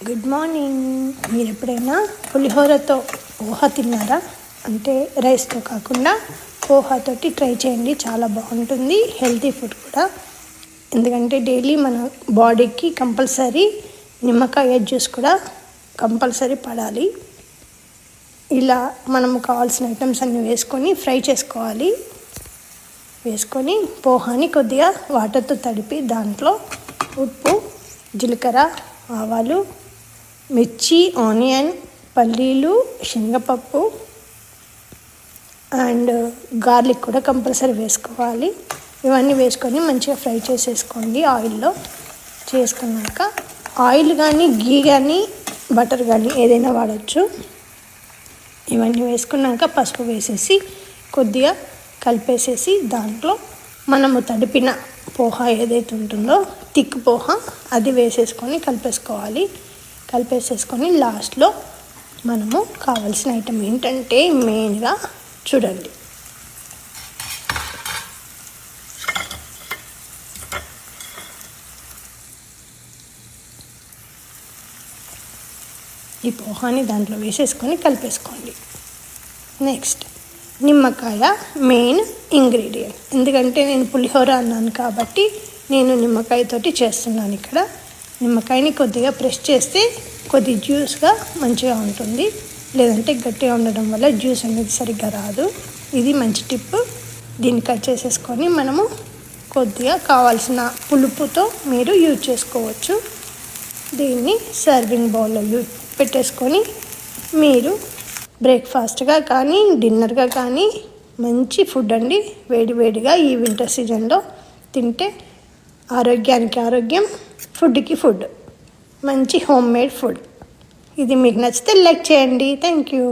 Good morning. మీరు ఎప్పుడైనా పులిహోరతో పోహా తిన్నారా? అంటే రైస్తో కాకుండా పోహాతోటి ట్రై చేయండి, చాలా బాగుంటుంది. హెల్తీ ఫుడ్ కూడా. ఎందుకంటే డైలీ మన బాడీకి కంపల్సరీ నిమ్మకాయ జ్యూస్ కూడా కంపల్సరీ పడాలి. ఇలా మనము కావాల్సిన ఐటమ్స్ అన్నీ వేసుకొని ఫ్రై చేసుకోవాలి. వేసుకొని పోహాని కొద్దిగా వాటర్తో తడిపి దాంట్లో ఉప్పు, జీలకర్ర, ఆవాలు, మిర్చి, ఆనియన్, పల్లీలు, శనగపప్పు అండ్ గార్లిక్ కూడా కంపల్సరీ వేసుకోవాలి. ఇవన్నీ వేసుకొని మంచిగా ఫ్రై చేసేసుకోండి ఆయిల్లో. చేసుకున్నాక ఆయిల్ కానీ గీ కానీ బటర్ కానీ ఏదైనా వాడచ్చు. ఇవన్నీ వేసుకున్నాక పసుపు వేసేసి కొద్దిగా కలిపేసేసి దాంట్లో మనము తడిపిన పోహా ఏదైతే ఉంటుందో థిక్ పోహా అది వేసేసుకొని కలిపేసుకోవాలి. కలిపేసేసుకొని లాస్ట్లో మనము కావాల్సిన ఐటమ్ ఏంటంటే మెయిన్గా చూడండి, ఈ పోహాని దాంట్లో వేసేసుకొని కలిపేసుకోండి. నెక్స్ట్ నిమ్మకాయ మెయిన్ ఇంగ్రీడియంట్. ఎందుకంటే నేను పులిహోర అన్నాను కాబట్టి నేను నిమ్మకాయతోటి చేస్తున్నాను. ఇక్కడ నిమ్మకాయని కొద్దిగా ప్రెస్ చేస్తే కొద్ది జ్యూస్గా మంచిగా ఉంటుంది, లేదంటే గట్టిగా ఉండడం వల్ల జ్యూస్ అనేది సరిగ్గా రాదు. ఇది మంచి టిప్. దీన్ని కట్ చేసేసుకొని మనము కొద్దిగా కావాల్సిన పులుపుతో మీరు యూజ్ చేసుకోవచ్చు. దీన్ని సర్వింగ్ బౌల్లో పెట్టేసుకొని మీరు బ్రేక్ఫాస్ట్గా కానీ డిన్నర్గా కానీ మంచి ఫుడ్ అండి. వేడివేడిగా ఈ వింటర్ సీజన్లో తింటే ఆరోగ్యానికి ఆరోగ్యం, ఫుడ్కి ఫుడ్, మంచి హోమ్ మేడ్ ఫుడ్. ఇది మీకు నచ్చితే లైక్ చేయండి. Thank you.